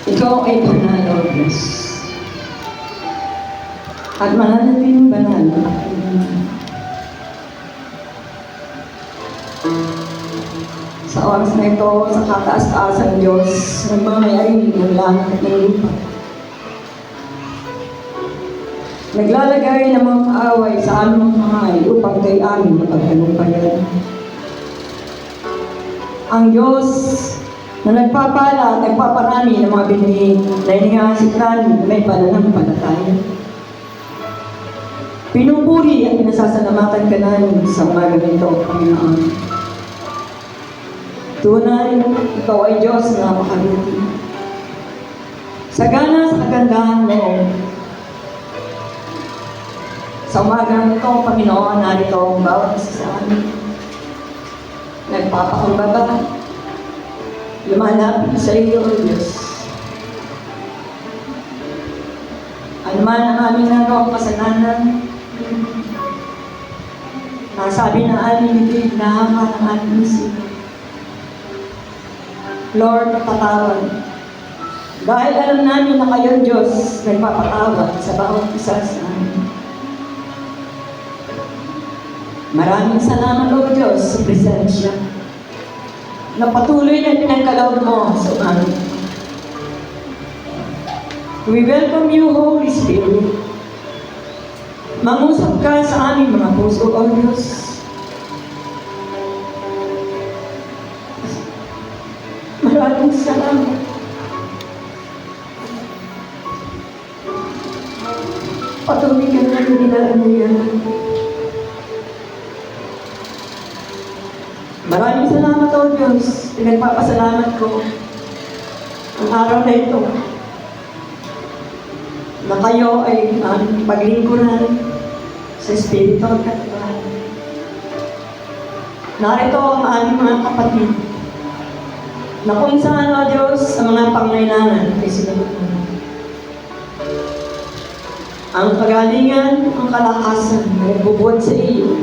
Ikaw ay banal, O Diyos. At mananatiling banal ang aking Panginoon. Sa oras na ito, sa kataas-taasan Diyos, nagmamayari ng langit at ng lupa. Naglalagay ng mga kaaway sa aming mga kamay upang kay amin mapagtagumpayan. Ang Diyos na nagpapala at nagpaparami ng mga binhi na inihasit namin na may pananampalataya. Pinupuri at pinasasalamatan ka namin sa umaga nito, Panginoon. Tunay, ikaw ay Diyos na makabuti. Sagana sa kagandahan mo. Sa umaga nito, Panginoon, narito ang bawat isa sa amin. Nagpapakumbaba. Lumalapit sa iyo, O Diyos. Ano man ang aming nagawang kasalanan, nasabi na aming hindi nahama ng aming isip. Lord, patawad. Dahil alam namin na kayo, Diyos, nagpapatawad sa bawat isa sa amin. Maraming salamat, O Diyos, sa presensya na patuloy na pinagkaloob mo sa umaga. We welcome you, Holy Spirit. Mangusap ka sa aming mga puso, O Diyos. Maraming salamat. Patuloy ka na nilaan mo yan. Maraming salamat, O Diyos. Pinagpapasalamat ko ang araw na ito na kayo ay paglingkuran sa Espiritu at Katibahan. Narito ang aming mga kapatid na kung saan, O Diyos, sa mga pangailangan ay sinagot mo. Ang kagalingan, ang kalakasan na nagbubuhat sa iyo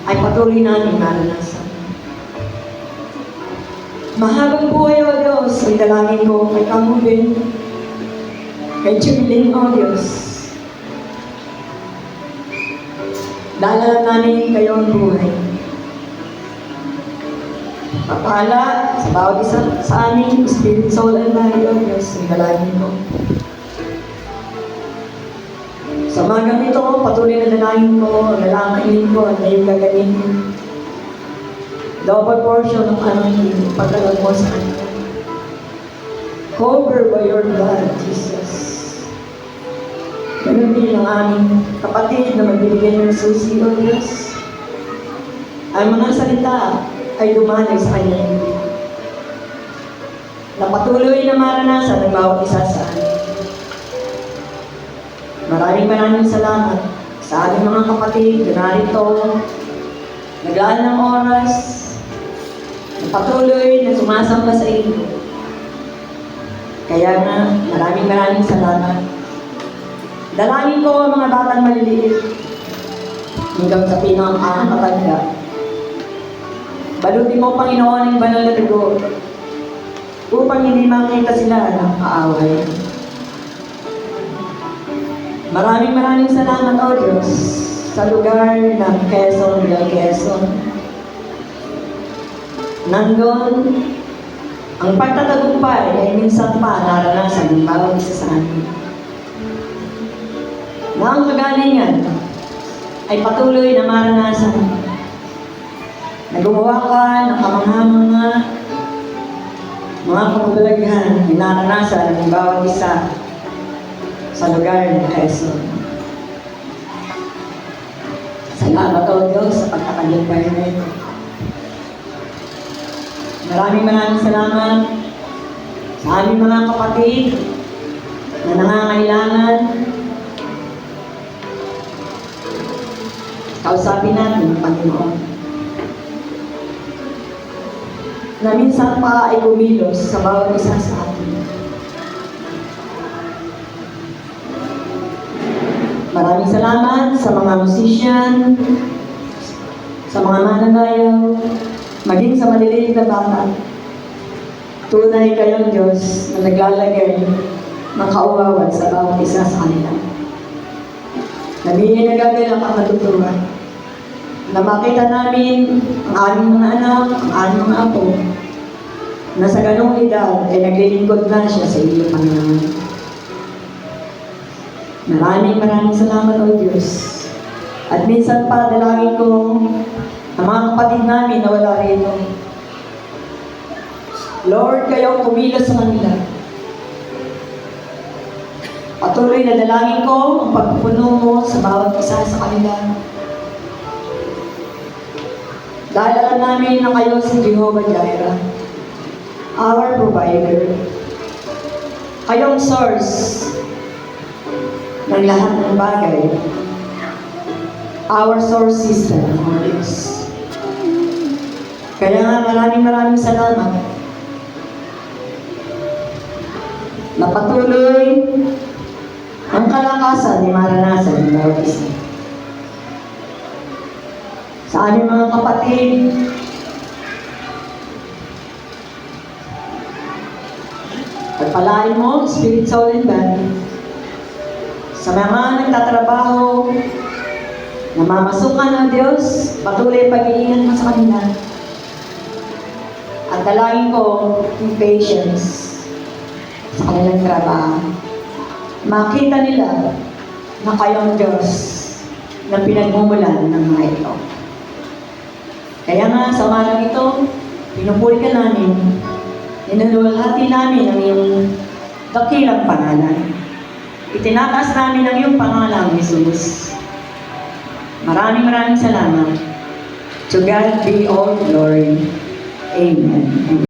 ay patuloy namin naranasan. Mahabang buhay, O Diyos, ang dalangin ko kay Kamubin, kay Jubiling, O Diyos. Dalalan namin kayo ang buhay. Papala sa bawat isa sa amin, Spirit, Soul, and Body, O Diyos, ang dalangin ko. Sa mga ganito, patuloy na dalangin ko, nalangkainin ko, at ngayon gagamitin. Double portion ng aming pagkalag mo sa kanila. Cover by your blood, Jesus. Ganun din ang aming kapatid na magbibigay ng susi, O Diyos. Ang mga salita ay dumanay sa kanyang hindi. Na patuloy na maranasan ng bawat isa sa amin. Maraming salamat sa aming mga kapatid na narito, naglaan ng oras, na patuloy na sumasamba sa iyo. Kaya nga, maraming salamat. Dalangin ko ang mga batang maliliit hanggang sa pinakakatanda. Balutin mo, Panginoon, ang banal na dugo upang hindi makita sila ng kaaway. Maraming salamat, O Diyos, sa lugar ng Quezon del Quezon. Nandun, ang pagtatagumpay ay minsan pa naranasan ng bawat isa sa amin. Na ang kagalingan ay patuloy na maranasan. Nagawa ka ng mga kapagalaghan na naranasan ng bawat isa sa lugar ng Quezon. Salamat, O Diyos, sa pagkakalumpay na ito. Maraming salamat sa aming mga kapatid na nangangailangan. Kausapin natin, Panginoon, na minsan pa ay kumilos sa bawat isa sa atin. Maraming salamat sa mga musician, sa mga mananayaw, maging sa maliliit na bata. Tunay kayong Diyos na naglalagay ng kauawan sa bawat isa sa kanila. Namin nagagalak ang matutuwa na makita namin ang aming mga anak, ang aming mga apo, na sa ganong edad ay naglilingkod na siya sa iyo, Panginoon. Maraming salamat, O Diyos. At minsan pa, dalangin ko ang mga kapatid namin na wala rito. Lord, kayo kumilos sa kanila. Patuloy na dalangin ko ang pagpupuno mo sa bawat isa sa kanila. Dahil alam namin na kayo si Jehovah Jireh, our provider. Kayong source ng lahat ng bagay. Our source system, O Diyos. Kaya nga maraming salamat na patuloy ang kalakasan ni maranasan ng bawat isa. Sa aming mga kapatid, pagpalain mo, spirit, soul, and body. Sa mga nagtatrabaho, namamasukan ng Diyos, patuloy pag-iingat mo sa kanila. At dalangin ko yung patience sa kanilang trabaho. Makita nila na kayong Diyos na pinagmumulan ng mga ito. Kaya nga, sa umagang ito, pinupuri ka namin, inululhati namin ang iyong dakilang pangalan. Itinataas namin ang iyong pangalan, Jesus. Maraming salamat. To God be all glory. Amen.